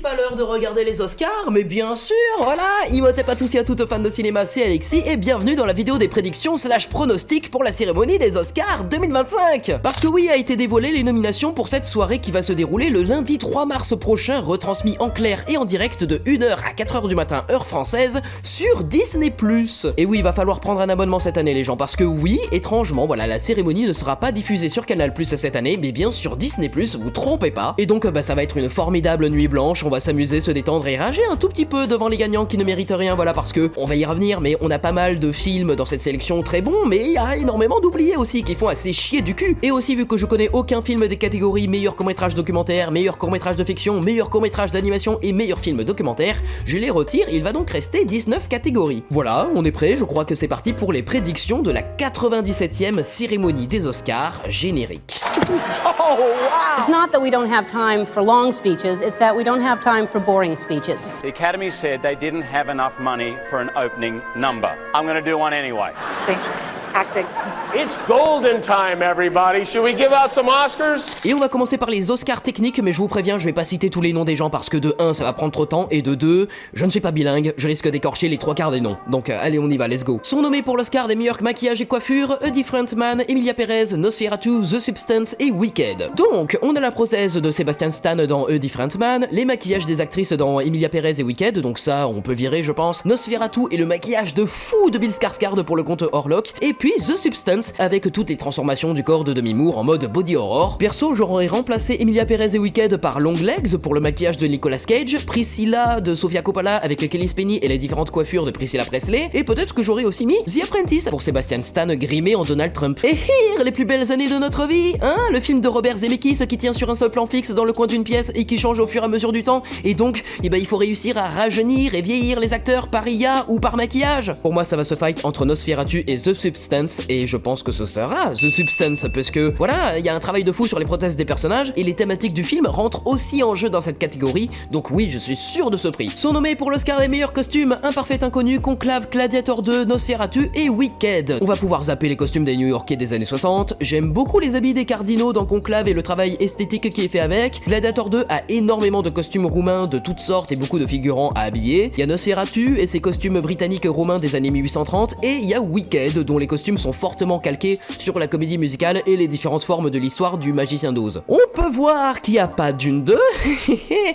pas l'heure de regarder les Oscars, mais bien sûr, voilà. Imhotep à tous et à toutes fans de cinéma, c'est Alexis et bienvenue dans la vidéo des prédictions / pronostics pour la cérémonie des Oscars 2025. Parce que oui, a été dévoilé les nominations pour cette soirée qui va se dérouler le lundi 3 mars prochain, retransmis en clair et en direct de 1h à 4h du matin heure française sur Disney+. Et oui, il va falloir prendre un abonnement cette année les gens, parce que oui, étrangement, voilà, la cérémonie ne sera pas diffusée sur Canal+ cette année, mais bien sur Disney+, vous trompez pas. Et donc ça va être une formidable nuit blanche, on va s'amuser, se détendre et rager un tout petit peu devant les gagnants qui ne méritent rien, voilà, parce que on va y revenir, mais on a pas mal de films dans cette sélection très bons, mais il y a énormément d'oubliés aussi qui font assez chier du cul. Et aussi, vu que je connais aucun film des catégories meilleur court-métrage documentaire, meilleur court-métrage de fiction, meilleur court-métrage d'animation et meilleur film documentaire, je les retire, il va donc rester 19 catégories. Voilà, on est prêt, je crois que c'est parti pour les prédictions de la 97e cérémonie des Oscars générique. Oh, wow! It's not that we don't have time for long speeches, it's that we don't have time for boring speeches. The Academy said they didn't have enough money for an opening number. I'm going to do one anyway. See? Acting. It's golden time, everybody. Should we give out some Oscars? Et on va commencer par les Oscars techniques, mais je vous préviens, je vais pas citer tous les noms des gens parce que de 1, ça va prendre trop de temps, et de 2, je ne suis pas bilingue, je risque d'écorcher les 3/4 des noms. Donc allez, on y va, let's go. Sont nommés pour l'Oscar des meilleurs maquillages et coiffures, A Different Man, Emilia Perez, Nosferatu, The Substance et Wicked. Donc, on a la prothèse de Sebastian Stan dans A Different Man, les maquillages des actrices dans Emilia Perez et Wicked, donc ça, on peut virer, je pense. Nosferatu et le maquillage de fou de Bill Skarsgård pour le comte Orlok, et puis The Substance avec toutes les transformations du corps de Demi Moore en mode body horror. Perso, j'aurais remplacé Emilia Perez et Wicked par Long Legs pour le maquillage de Nicolas Cage, Priscilla de Sofia Coppola avec Kelly Spenny et les différentes coiffures de Priscilla Presley, et peut-être que j'aurais aussi mis The Apprentice pour Sebastian Stan grimé en Donald Trump. Et les plus belles années de notre vie, hein, le film de Robert Zemeckis qui tient sur un seul plan fixe dans le coin d'une pièce et qui change au fur et à mesure du temps, et donc, il faut réussir à rajeunir et vieillir les acteurs par IA ou par maquillage. Pour moi, ça va se fight entre Nosferatu et The Substance, et je pense que ce sera The Substance, parce que voilà, il y a un travail de fou sur les prothèses des personnages, et les thématiques du film rentrent aussi en jeu dans cette catégorie, donc oui, je suis sûr de ce prix. Sont nommés pour l'Oscar des meilleurs costumes, Un Parfait Inconnu, Conclave, Gladiator 2, Nosferatu et Wicked. On va pouvoir zapper les costumes des New-Yorkais des années 60, j'aime beaucoup les habits des cardinaux dans Conclave et le travail esthétique qui est fait avec. Gladiator 2 a énormément de costumes roumains de toutes sortes et beaucoup de figurants à habiller. Il y a Nosferatu et ses costumes britanniques romains des années 1830, et il y a Wicked dont les costumes sont fortement calqués sur la comédie musicale et les différentes formes de l'histoire du magicien d'Oz. On peut voir qu'il n'y a pas d'une deux,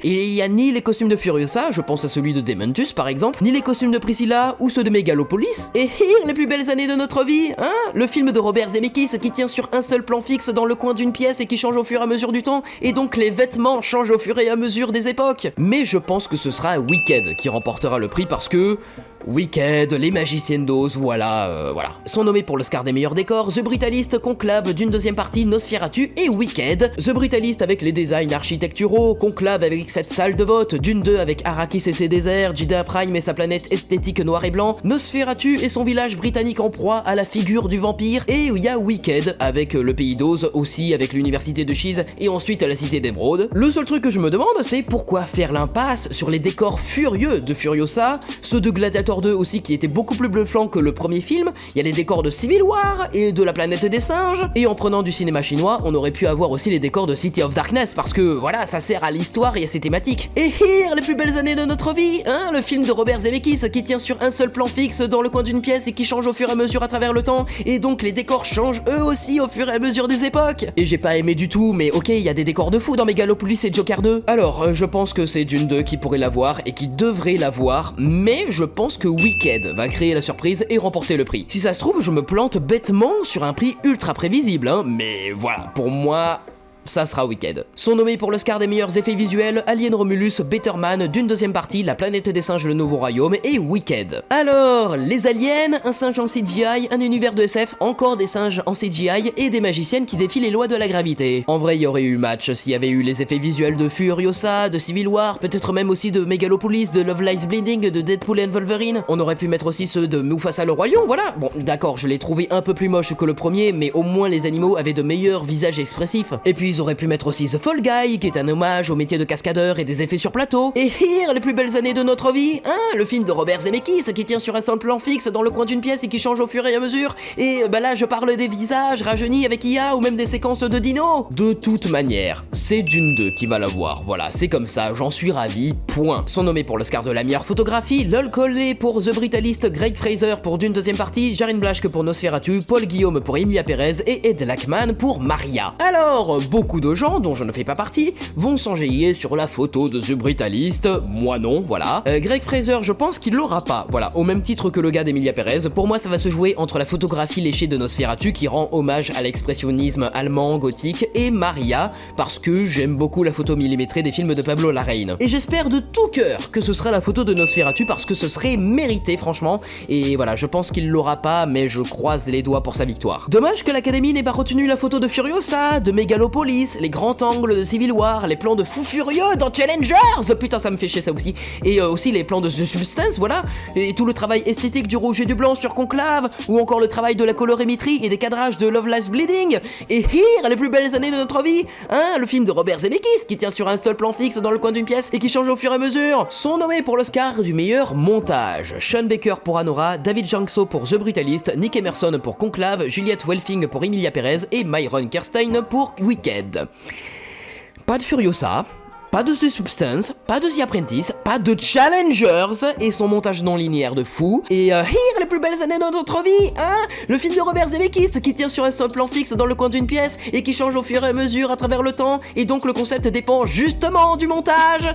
et il n'y a ni les costumes de Furiosa, je pense à celui de Dementus par exemple, ni les costumes de Priscilla ou ceux de Megalopolis, et les plus belles années de notre vie, hein, le film de Robert Zemeckis qui tient sur un seul plan fixe dans le coin d'une pièce et qui change au fur et à mesure du temps, et donc les vêtements changent au fur et à mesure des époques. Mais je pense que ce sera Wicked qui remportera le prix parce que Wicked, les magiciennes d'Oz, voilà. Sont nommés pour l'Oscar des meilleurs décors, The Brutalist, Conclave d'une deuxième partie, Nosferatu et Wicked. The Brutalist avec les designs architecturaux, Conclave avec cette salle de vote, Dune 2 avec Arrakis et ses déserts, Jedha Prime et sa planète esthétique noir et blanc, Nosferatu et son village britannique en proie à la figure du vampire, et il y a Wicked avec le pays d'Oz, aussi avec l'université de Cheese et ensuite la cité d'Emeraude. Le seul truc que je me demande, c'est pourquoi faire l'impasse sur les décors furieux de Furiosa, ceux de Gladiator 2 aussi qui étaient beaucoup plus bluffants que le premier film, il y a les décors de Civil War et de la planète des singes, et en prenant du cinéma chinois, on aurait pu avoir aussi les décors de City of Darkness parce que voilà, ça sert à l'histoire et à ses thématiques. Et les plus belles années de notre vie, hein, le film de Robert Zemeckis qui tient sur un seul plan fixe dans le coin d'une pièce et qui change au fur et à mesure à travers le temps, et donc les décors changent eux aussi au fur et à mesure des époques. Et j'ai pas aimé du tout, mais ok, il y a des décors de fou dans Megalopolis et Joker 2. Alors, je pense que c'est Dune 2 qui pourrait l'avoir et qui devrait l'avoir, mais je pense que Wicked va créer la surprise et remporter le prix. Si ça se trouve, je me plante bêtement sur un prix ultra prévisible, hein, mais voilà, pour moi, ça sera Wicked. Sont nommés pour l'Oscar des meilleurs effets visuels, Alien Romulus, Better Man d'une deuxième partie, La planète des singes, le nouveau royaume et Wicked. Alors, les aliens, un singe en CGI, un univers de SF, encore des singes en CGI et des magiciennes qui défient les lois de la gravité. En vrai, il y aurait eu match s'il y avait eu les effets visuels de Furiosa, de Civil War, peut-être même aussi de Megalopolis, de Love Lies Bleeding, de Deadpool and Wolverine. On aurait pu mettre aussi ceux de Mufasa le Royaume, voilà. Bon, d'accord, je l'ai trouvé un peu plus moche que le premier, mais au moins les animaux avaient de meilleurs visages expressifs. Et puis Ils auraient pu mettre aussi The Fall Guy, qui est un hommage au métier de cascadeur et des effets sur plateau. Et Here, les plus belles années de notre vie, hein, le film de Robert Zemeckis qui tient sur un seul plan fixe dans le coin d'une pièce et qui change au fur et à mesure. Et bah là, je parle des visages rajeunis avec IA ou même des séquences de dino. De toute manière, c'est Dune 2 qui va l'avoir. Voilà, c'est comme ça, j'en suis ravi, point. Sont nommés pour l'Oscar de la meilleure photographie, Lol Colley pour The Brutalist, Greg Fraser pour Dune deuxième partie, Jaren Blaschke pour Nosferatu, Paul Guillaume pour Emilia Pérez et Ed Lachman pour Maria. Alors, beaucoup de gens, dont je ne fais pas partie, vont s'enjailler sur la photo de The Brutalist, moi non, voilà. Greg Fraser, je pense qu'il l'aura pas, voilà, au même titre que le gars d'Emilia Pérez. Pour moi, ça va se jouer entre la photographie léchée de Nosferatu, qui rend hommage à l'expressionnisme allemand gothique, et Maria, parce que j'aime beaucoup la photo millimétrée des films de Pablo Larraín. Et j'espère de tout cœur que ce sera la photo de Nosferatu, parce que ce serait mérité, franchement, et voilà, je pense qu'il l'aura pas, mais je croise les doigts pour sa victoire. Dommage que l'Académie n'ait pas retenu la photo de Furiosa, de Megalopolis, les grands angles de Civil War, les plans de fou furieux dans Challengers, putain ça me fait chier ça aussi, et aussi les plans de The Substance, voilà, et tout le travail esthétique du rouge et du blanc sur Conclave, ou encore le travail de la colorimétrie et des cadrages de Love Lies Bleeding, et Here, les plus belles années de notre vie, hein, le film de Robert Zemeckis qui tient sur un seul plan fixe dans le coin d'une pièce et qui change au fur et à mesure, sont nommés pour l'Oscar du meilleur montage. Sean Baker pour Anora, David Jankso pour The Brutalist, Nick Emerson pour Conclave, Juliette Welfing pour Emilia Pérez et Myron Kerstein pour Wicked. Pas de Furiosa, pas de The Substance, pas de The Apprentice, pas de Challengers et son montage non linéaire de fou. Et Here, les plus belles années de notre vie, hein, le film de Robert Zemeckis qui tient sur un seul plan fixe dans le coin d'une pièce et qui change au fur et à mesure à travers le temps, et donc le concept dépend justement du montage.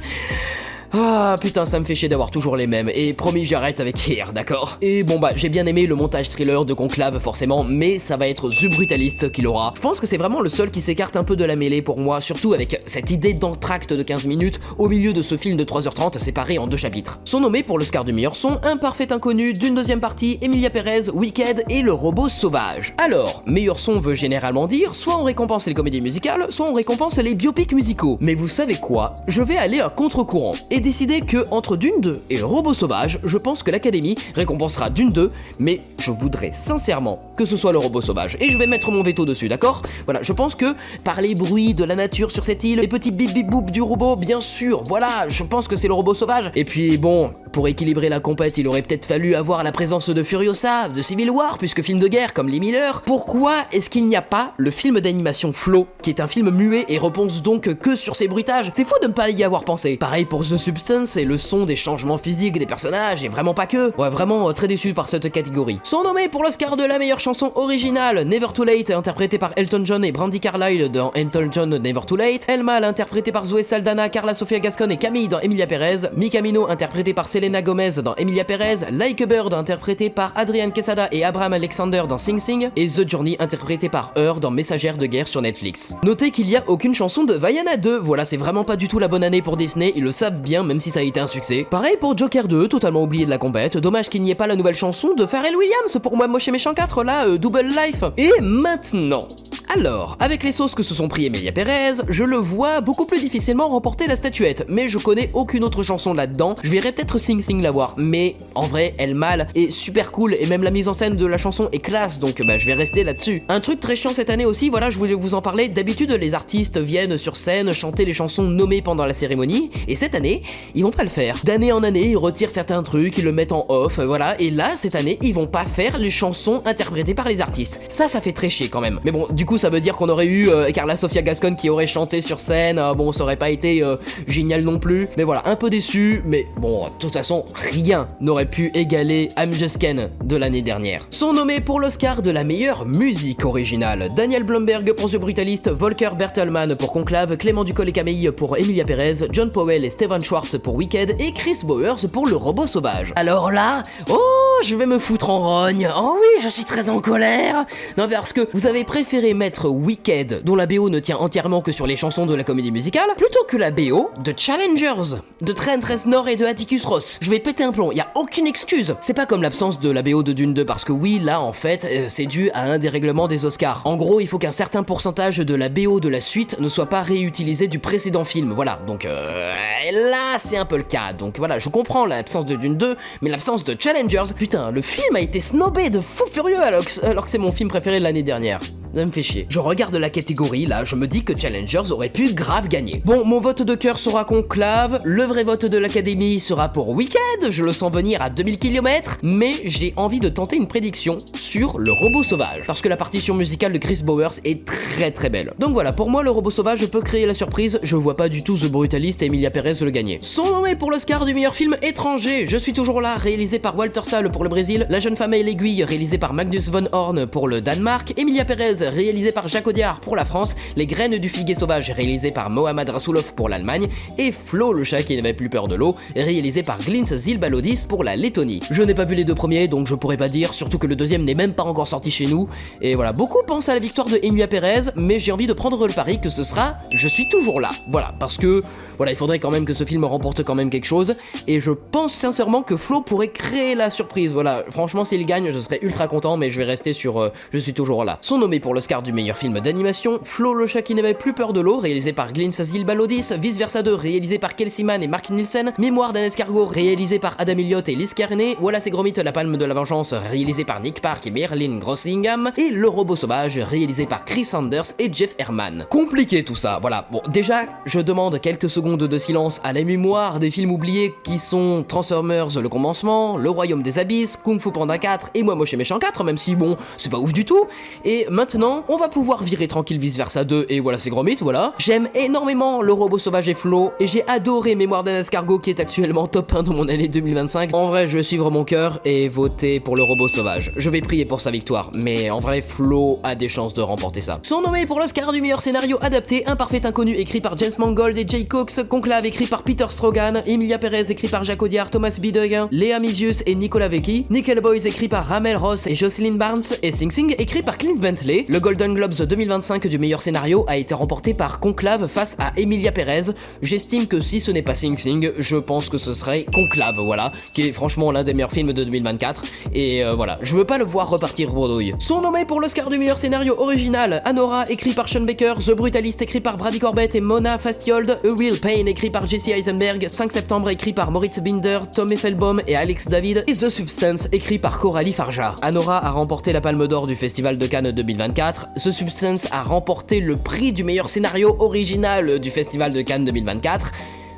Ah putain, ça me fait chier d'avoir toujours les mêmes, et promis j'arrête avec Here, d'accord? Et bon bah j'ai bien aimé le montage thriller de Conclave forcément, mais ça va être The Brutalist qui l'aura. Je pense que c'est vraiment le seul qui s'écarte un peu de la mêlée pour moi, surtout avec cette idée d'entracte de 15 minutes au milieu de ce film de 3h30 séparé en 2 chapitres. Sont nommés pour l'Oscar du meilleur son, Un parfait inconnu, Dune deuxième partie, Emilia Pérez, Wicked et Le robot sauvage. Alors, meilleur son veut généralement dire soit on récompense les comédies musicales, soit on récompense les biopics musicaux. Mais vous savez quoi? Je vais aller à contre-courant et décider que entre Dune 2 et Le robot sauvage, je pense que l'Académie récompensera Dune 2, mais je voudrais sincèrement que ce soit Le robot sauvage. Et je vais mettre mon veto dessus, d'accord? Voilà, je pense que par les bruits de la nature sur cette île, les petits bip bip boop du robot, bien sûr, voilà, je pense que c'est Le robot sauvage. Et puis bon, pour équilibrer la compète, il aurait peut-être fallu avoir la présence de Furiosa, de Civil War, puisque film de guerre comme Lee Miller. Pourquoi est-ce qu'il n'y a pas le film d'animation Flow, qui est un film muet et repose donc que sur ses bruitages? C'est fou de ne pas y avoir pensé. Pareil pour The Substance, et le son des changements physiques des personnages, et vraiment pas que. Ouais, vraiment très déçu par cette catégorie. Sont nommés pour l'Oscar de la meilleure chanson originale, Never Too Late, interprété par Elton John et Brandi Carlile dans Elton John Never Too Late, El Mal, interprété par Zoé Saldana, Carla Sofia Gascon et Camille dans Emilia Pérez, Mi Camino, interprété par Selena Gomez dans Emilia Pérez, Like a Bird, interprété par Adrian Quesada et Abraham Alexander dans Sing Sing, et The Journey, interprété par Her dans Messagère de guerre sur Netflix. Notez qu'il y a aucune chanson de Vaiana 2, voilà, c'est vraiment pas du tout la bonne année pour Disney, ils le savent bien, même si ça a été un succès. Pareil pour Joker 2, totalement oublié de la compète, dommage qu'il n'y ait pas la nouvelle chanson de Pharrell Williams pour Moi Moche et Méchant 4, là, Double Life. Et maintenant, alors, avec les sauces que se sont pris Emilia Pérez, je le vois beaucoup plus difficilement remporter la statuette, mais je connais aucune autre chanson là-dedans, je verrais peut-être Sing Sing l'avoir, mais en vrai, El Mal est super cool, et même la mise en scène de la chanson est classe, donc bah je vais rester là-dessus. Un truc très chiant cette année aussi, voilà, je voulais vous en parler, d'habitude les artistes viennent sur scène chanter les chansons nommées pendant la cérémonie, et cette année, ils vont pas le faire. D'année en année, ils retirent certains trucs, ils le mettent en off, voilà, et là, cette année, ils vont pas faire les chansons interprétées par les artistes. Ça fait très chier quand même. Mais bon, du coup, ça veut dire qu'on aurait eu Carla Sofia Gascon qui aurait chanté sur scène, bon, ça aurait pas été génial non plus, mais voilà, un peu déçu, mais bon, de toute façon, rien n'aurait pu égaler I'm Just Ken de l'année dernière. Sont nommés pour l'Oscar de la meilleure musique originale, Daniel Blumberg pour The Brutalist, Volker Bertelmann pour Conclave, Clément Ducol et Camille pour Emilia Pérez, John Powell et Stephen Schwartz pour Wicked, et Chris Bowers pour Le robot sauvage. Alors là, oh, je vais me foutre en rogne. Oh oui, je suis très en colère. Non, parce que vous avez préféré mettre Wicked, dont la BO ne tient entièrement que sur les chansons de la comédie musicale, plutôt que la BO de Challengers, de Trent Reznor et de Atticus Ross. Je vais péter un plomb, y a aucune excuse. C'est pas comme l'absence de la BO de Dune 2, parce que oui, là, en fait, c'est dû à un des règlements des Oscars. En gros, il faut qu'un certain pourcentage de la BO de la suite ne soit pas réutilisé du précédent film, voilà. Donc là, c'est un peu le cas. Donc voilà, je comprends l'absence de Dune 2, mais l'absence de Challengers, putain, le film a été snobé de fou furieux alors que c'est mon film préféré de l'année dernière. ça me fait chier. Je regarde la catégorie, là, je me dis que Challengers aurait pu grave gagner. Bon, mon vote de cœur sera Conclave, le vrai vote de l'Académie sera pour Wicked, je le sens venir à 2000 km, mais j'ai envie de tenter une prédiction sur le robot sauvage, parce que la partition musicale de Chris Bowers est très belle. Donc voilà, pour moi, le robot sauvage peut créer la surprise, je vois pas du tout The Brutalist et Emilia Pérez le gagner. Sont nommés pour l'Oscar du meilleur film étranger, Je suis toujours là, réalisé par Walter Sall pour le Brésil, La jeune femme et l'aiguille, réalisé par Magnus von Horn pour le Danemark, Emilia Pérez, réalisé par Jacques Audiard pour la France, Les graines du figuier sauvage, réalisé par Mohamed Rassoulov pour l'Allemagne, et Flo le chat qui n'avait plus peur de l'eau, réalisé par Glins Zilbalodis pour la Lettonie. Je n'ai pas vu les deux premiers, donc je pourrais pas dire, surtout que le deuxième n'est même pas encore sorti chez nous, et voilà, beaucoup pensent à la victoire de Emilia Pérez, mais j'ai envie de prendre le pari que ce sera Je suis toujours là, voilà, parce que, voilà, il faudrait quand même que ce film remporte quand même quelque chose, et je pense sincèrement que Flo pourrait créer la surprise, voilà, franchement s'il gagne, je serais ultra content, mais je vais rester sur Je suis toujours là. Sont nommés pour l'Oscar du meilleur film d'animation, Flo le chat qui n'avait plus peur de l'eau, réalisé par Glins Zilbalodis, Vice Versa 2, réalisé par Kelsey Mann et Mark Nielsen, Mémoire d'un escargot, réalisé par Adam Elliott et Liz Kearney, Wallace et Gromit, La palme de la vengeance, réalisé par Nick Park et Merlin Grossingham, et Le robot sauvage, réalisé par Chris Sanders et Jeff Herman. Compliqué tout ça, voilà. Bon, déjà, je demande quelques secondes de silence à la mémoire des films oubliés qui sont Transformers le commencement, Le royaume des abysses, Kung Fu Panda 4 et Moi moche et méchant 4, même si bon, c'est pas ouf du tout. Et maintenant, on va pouvoir virer tranquille Vice Versa 2 et Wallace et Gromit, voilà. J'aime énormément Le robot sauvage et Flo, et j'ai adoré Mémoire d'un escargot qui est actuellement top 1 de mon année 2025. En vrai, je vais suivre mon cœur et voter pour Le robot sauvage. Je vais prier pour sa victoire, mais en vrai, Flo a des chances de remporter ça. Sont nommés pour l'Oscar du meilleur scénario adapté, Un parfait inconnu écrit par James Mangold et Jay Cox, Conclave écrit par Peter Strogan, Emilia Pérez écrit par Jacques Audiard, Thomas Bidegain, Léa Misius et Nicolas Vecchi, Nickel Boys écrit par Ramel Ross et Jocelyn Barnes, et Sing Sing écrit par Clint Bentley. Le Golden Globes 2025 du meilleur scénario a été remporté par Conclave face à Emilia Pérez. J'estime que si ce n'est pas Sing Sing, je pense que ce serait Conclave, voilà, qui est franchement l'un des meilleurs films de 2024, et voilà, je veux pas le voir repartir bredouille. Sont nommés pour l'Oscar du meilleur scénario original, Anora écrit par Sean Baker, The Brutalist écrit par Brady Corbett et Mona Fastiold, A Will Pain écrit par Jesse Eisenberg, 5 septembre écrit par Moritz Binder, Tom Effelbaum et Alex David, et The Substance écrit par Coralie Farja. Anora a remporté la Palme d'Or du Festival de Cannes 2024, The Substance a remporté le prix du meilleur scénario original du Festival de Cannes 2024.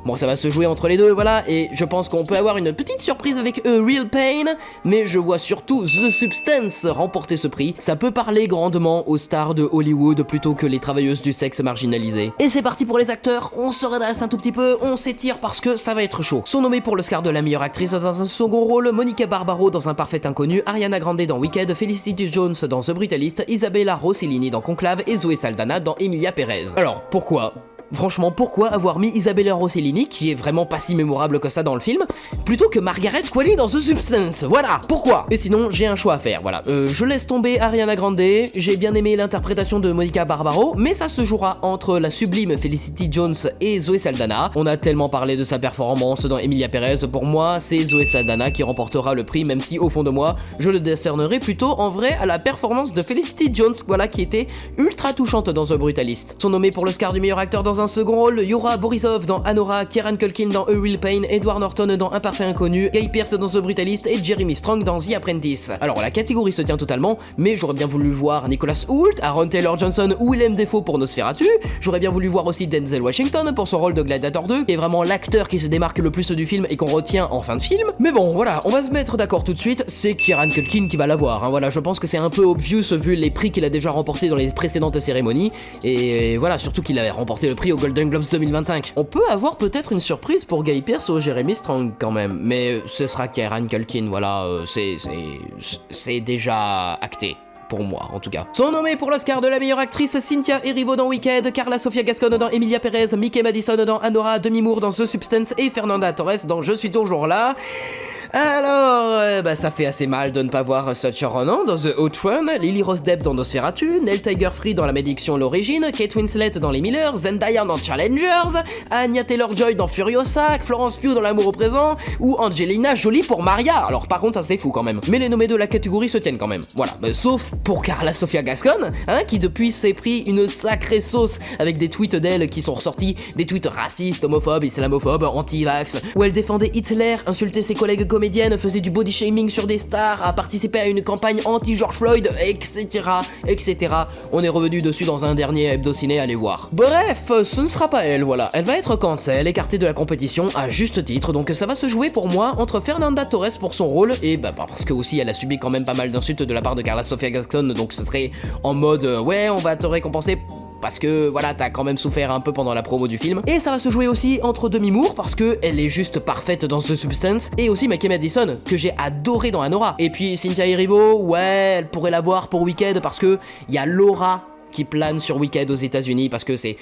Bon, ça va se jouer entre les deux, voilà, et je pense qu'on peut avoir une petite surprise avec A Real Pain, mais je vois surtout The Substance remporter ce prix. Ça peut parler grandement aux stars de Hollywood plutôt que les travailleuses du sexe marginalisées. Et c'est parti pour les acteurs, on se redresse un tout petit peu, on s'étire parce que ça va être chaud. Sont nommés pour l'Oscar de la meilleure actrice dans un second rôle, Monica Barbaro dans Un parfait inconnu, Ariana Grande dans Wicked, Felicity Jones dans The Brutalist, Isabella Rossellini dans Conclave et Zoé Saldana dans Emilia Pérez. Alors, pourquoi ? Franchement, pourquoi avoir mis Isabella Rossellini, qui est vraiment pas si mémorable que ça dans le film, plutôt que Margaret Qualley dans The Substance? Voilà, pourquoi? Et sinon, j'ai un choix à faire, voilà. Je laisse tomber Ariana Grande, j'ai bien aimé l'interprétation de Monica Barbaro, mais ça se jouera entre la sublime Felicity Jones et Zoé Saldana. On a tellement parlé de sa performance dans Emilia Pérez, pour moi, c'est Zoé Saldana qui remportera le prix, même si au fond de moi, je le décernerai plutôt en vrai à la performance de Felicity Jones, voilà, qui était ultra touchante dans The Brutalist. Sont nommés pour l'Oscar du meilleur acteur dans un second rôle, Yura Borisov dans Anora, Kieran Culkin dans A Real Pain, Edward Norton dans Un parfait inconnu, Guy Pearce dans The Brutalist et Jeremy Strong dans The Apprentice. Alors la catégorie se tient totalement, mais j'aurais bien voulu voir Nicholas Hoult, Aaron Taylor Johnson ou Willem Dafoe pour Nosferatu, j'aurais bien voulu voir aussi Denzel Washington pour son rôle de Gladiator 2, qui est vraiment l'acteur qui se démarque le plus du film et qu'on retient en fin de film. Mais bon, voilà, on va se mettre d'accord tout de suite, c'est Kieran Culkin qui va l'avoir, hein, voilà, je pense que c'est un peu obvious vu les prix qu'il a déjà remportés dans les précédentes cérémonies, et voilà, surtout qu'il avait remporté le prix au Golden Globes 2025. On peut avoir peut-être une surprise pour Guy Pearce ou Jeremy Strong quand même, mais ce sera Kieran Culkin, voilà, c'est déjà acté. Pour moi, en tout cas. Sont nommés pour l'Oscar de la meilleure actrice Cynthia Erivo dans Wicked, Carla Sofia Gascon dans Emilia Pérez, Mickey Madison dans Anora, Demi Moore dans The Substance et Fernanda Torres dans Je suis toujours là. Alors, ça fait assez mal de ne pas voir Saoirse Ronan dans The Outrun, Lily Rose Depp dans Nosferatu, Neil Tiger-Free dans La Malédiction l'origine, Kate Winslet dans Les Miller, Zendaya dans Challengers, Anya Taylor-Joy dans Furiosa, Florence Pugh dans L'amour au présent, ou Angelina Jolie pour Maria. Alors par contre ça c'est fou quand même. Mais les nommés de la catégorie se tiennent quand même. Voilà, sauf pour Carla Sofia Gascon, hein, qui depuis s'est pris une sacrée sauce avec des tweets d'elle qui sont ressortis, des tweets racistes, homophobes, islamophobes, anti-vax, où elle défendait Hitler, insultait ses collègues comédiens comédienne faisait du body shaming sur des stars, a participé à une campagne anti-George Floyd, etc., etc. On est revenu dessus dans un dernier hebdo-ciné, allez voir. Bref, ce ne sera pas elle, voilà. Elle va être cancel, écartée de la compétition à juste titre, donc ça va se jouer pour moi entre Fernanda Torres pour son rôle, et parce que aussi elle a subi quand même pas mal d'insultes de la part de Carla Sofia Gascon, donc ce serait en mode ouais, on va te récompenser parce que voilà, t'as quand même souffert un peu pendant la promo du film. Et ça va se jouer aussi entre Demi Moore, parce que elle est juste parfaite dans The Substance, et aussi Mackie Madison, que j'ai adoré dans Anora. Et puis Cynthia Erivo, ouais, elle pourrait l'avoir pour Wicked, parce que y a Laura qui plane sur Wicked aux États-Unis, parce que c'est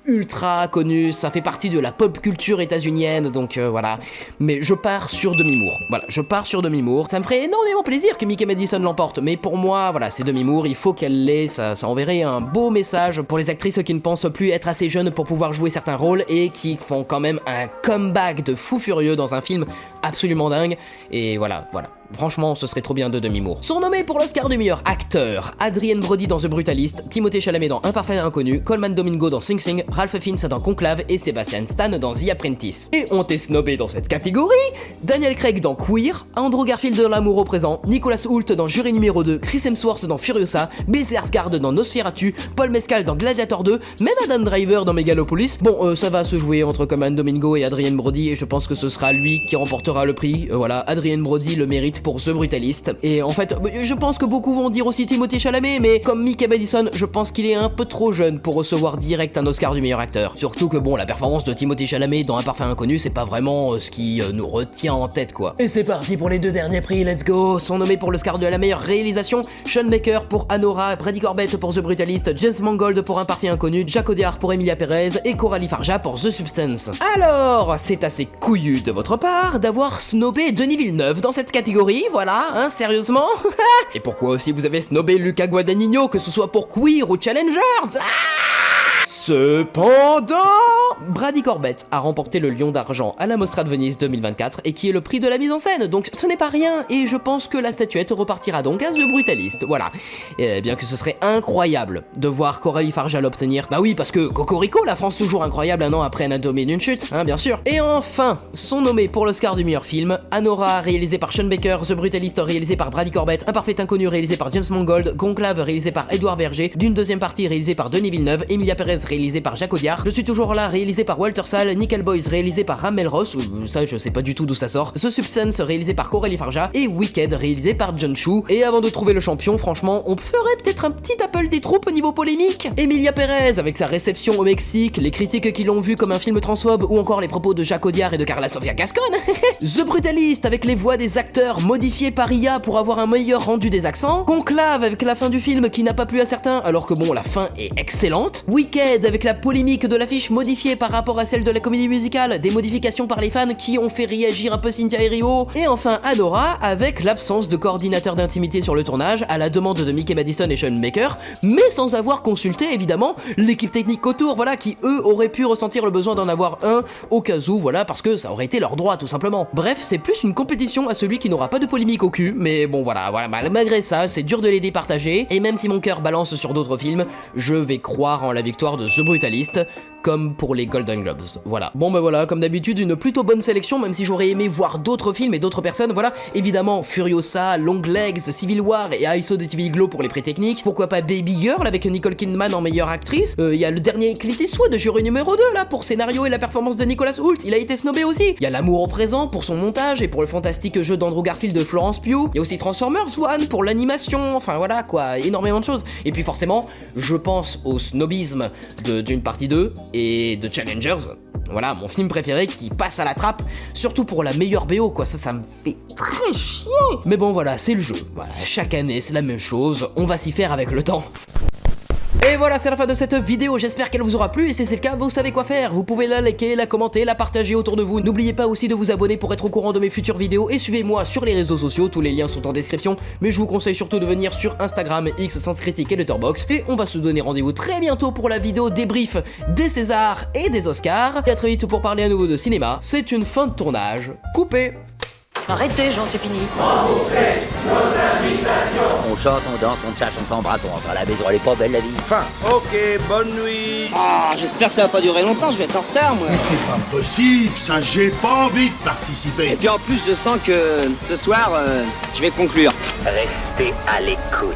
ultra connu, ça fait partie de la pop culture états-unienne, donc voilà. Mais je pars sur Demi Moore. Voilà, je pars sur Demi Moore. Ça me ferait énormément plaisir que Mickey Madison l'emporte, mais pour moi, voilà, c'est Demi Moore, il faut qu'elle l'ait, ça enverrait un beau message pour les actrices qui ne pensent plus être assez jeunes pour pouvoir jouer certains rôles et qui font quand même un comeback de fou furieux dans un film absolument dingue. Et voilà. Franchement, ce serait trop bien de Demi Moore. Sont nommés pour l'Oscar du meilleur acteur Adrien Brody dans The Brutalist, Timothée Chalamet dans Imparfait Inconnu, Colman Domingo dans Sing Sing, Ralph Fiennes dans Conclave et Sebastian Stan dans The Apprentice. Et ont été snobés dans cette catégorie Daniel Craig dans Queer, Andrew Garfield dans L'amour au présent, Nicolas Hoult dans Jury numéro 2, Chris Hemsworth dans Furiosa, Bill Skarsgård dans Nosferatu, Paul Mescal dans Gladiator 2, même Adam Driver dans Megalopolis. Bon, ça va se jouer entre Colman Domingo et Adrien Brody, et je pense que ce sera lui qui remportera le prix. Voilà, Adrien Brody le mérite pour The Brutalist. Et en fait, je pense que beaucoup vont dire aussi Timothée Chalamet, mais comme Mickey Madison, je pense qu'il est un peu trop jeune pour recevoir direct un Oscar du meilleur acteur. Surtout que bon, la performance de Timothée Chalamet dans Imparfait Inconnu, c'est pas vraiment ce qui nous retient en tête, quoi. Et c'est parti pour les deux derniers prix, let's go. Sont nommés pour l'Oscar de la meilleure réalisation Sean Baker pour Anora, Brady Corbett pour The Brutalist, James Mangold pour Imparfait Inconnu, Jack Audiard pour Emilia Perez et Coralie Farja pour The Substance. Alors, c'est assez couillu de votre part d'avoir snobé Denis Villeneuve dans cette catégorie, voilà, hein, sérieusement. Et pourquoi aussi vous avez snobé Luca Guadagnino, que ce soit pour Queer ou Challengers? Cependant, Brady Corbett a remporté le Lion d'Argent à la Mostra de Venise 2024 et qui est le prix de la mise en scène, donc ce n'est pas rien, et je pense que la statuette repartira donc à The Brutalist, voilà. Et bien que ce serait incroyable de voir Coralie Farja l'obtenir, bah oui, parce que Cocorico, la France toujours incroyable un an après Anatomie d'une chute, hein, bien sûr. Et enfin, sont nommés pour l'Oscar du meilleur film Anora, réalisé par Sean Baker, The Brutalist, réalisé par Brady Corbett, Imparfait Inconnu, réalisé par James Mangold, Conclave, réalisé par Édouard Berger, d'une deuxième partie, réalisé par Denis Villeneuve, Emilia Perez, réalisé par Jacques Audiard, Je suis toujours là, réalisé par Walter Sall, Nickel Boys, réalisé par Ram Melrose, ça je sais pas du tout d'où ça sort, The Substance, réalisé par Coralie Farja, et Wicked, réalisé par John Chu. Et avant de trouver le champion, franchement, on ferait peut-être un petit appel des troupes au niveau polémique. Emilia Perez, avec sa réception au Mexique, les critiques qui l'ont vu comme un film transphobe, ou encore les propos de Jacques Audiard et de Carla Sofia Gascon. The Brutalist, avec les voix des acteurs modifiées par IA pour avoir un meilleur rendu des accents. Conclave, avec la fin du film qui n'a pas plu à certains, alors que bon, la fin est excellente. Wicked, avec la polémique de l'affiche modifiée par rapport à celle de la comédie musicale, des modifications par les fans qui ont fait réagir un peu Cynthia Erivo. Et enfin Anora, avec l'absence de coordinateur d'intimité sur le tournage, à la demande de Mickey Madison et Sean Baker, mais sans avoir consulté évidemment l'équipe technique autour, voilà, qui eux auraient pu ressentir le besoin d'en avoir un au cas où, voilà, parce que ça aurait été leur droit tout simplement. Bref, c'est plus une compétition à celui qui n'aura pas de polémique au cul, mais bon voilà, malgré ça, c'est dur de les départager, et même si mon cœur balance sur d'autres films, je vais croire en la victoire de The Brutalist, comme pour les Golden Globes, voilà. Bon bah voilà, comme d'habitude, une plutôt bonne sélection, même si j'aurais aimé voir d'autres films et d'autres personnes, voilà. Évidemment, Furiosa, Long Legs, Civil War et I Saw the TV Glow pour les prix techniques. Pourquoi pas Baby Girl avec Nicole Kidman en meilleure actrice. Il y a le dernier Clint Eastwood de jury numéro 2 là, pour scénario et la performance de Nicolas Hoult, il a été snobé aussi. Il y a L'amour au présent pour son montage et pour le fantastique jeu d'Andrew Garfield de Florence Pugh. Il y a aussi Transformers One pour l'animation, enfin voilà quoi, énormément de choses. Et puis forcément, je pense au snobisme d'une partie 2 et de Challengers. Voilà, mon film préféré qui passe à la trappe, surtout pour la meilleure BO, quoi, ça me fait très chier. Mais bon voilà, c'est le jeu, voilà, chaque année c'est la même chose, on va s'y faire avec le temps. Et voilà, c'est la fin de cette vidéo, j'espère qu'elle vous aura plu, et si c'est le cas, vous savez quoi faire. Vous pouvez la liker, la commenter, la partager autour de vous. N'oubliez pas aussi de vous abonner pour être au courant de mes futures vidéos, et suivez-moi sur les réseaux sociaux, tous les liens sont en description, mais je vous conseille surtout de venir sur Instagram, X, Sens Critique et Letterboxd, et on va se donner rendez-vous très bientôt pour la vidéo débrief des Césars et des Oscars, et à très vite pour parler à nouveau de cinéma. C'est une fin de tournage coupée. Arrêtez, Jean, c'est fini. On chante, on danse, on tchatche, on s'embrasse, on rentre à la maison, elle est pas belle la vie. Fin. Ok, bonne nuit. Ah, j'espère que ça va pas durer longtemps, je vais être en retard, moi. Mais c'est pas possible, ça, j'ai pas envie de participer. Et puis en plus, je sens que ce soir, je vais conclure. Restez à l'écoute.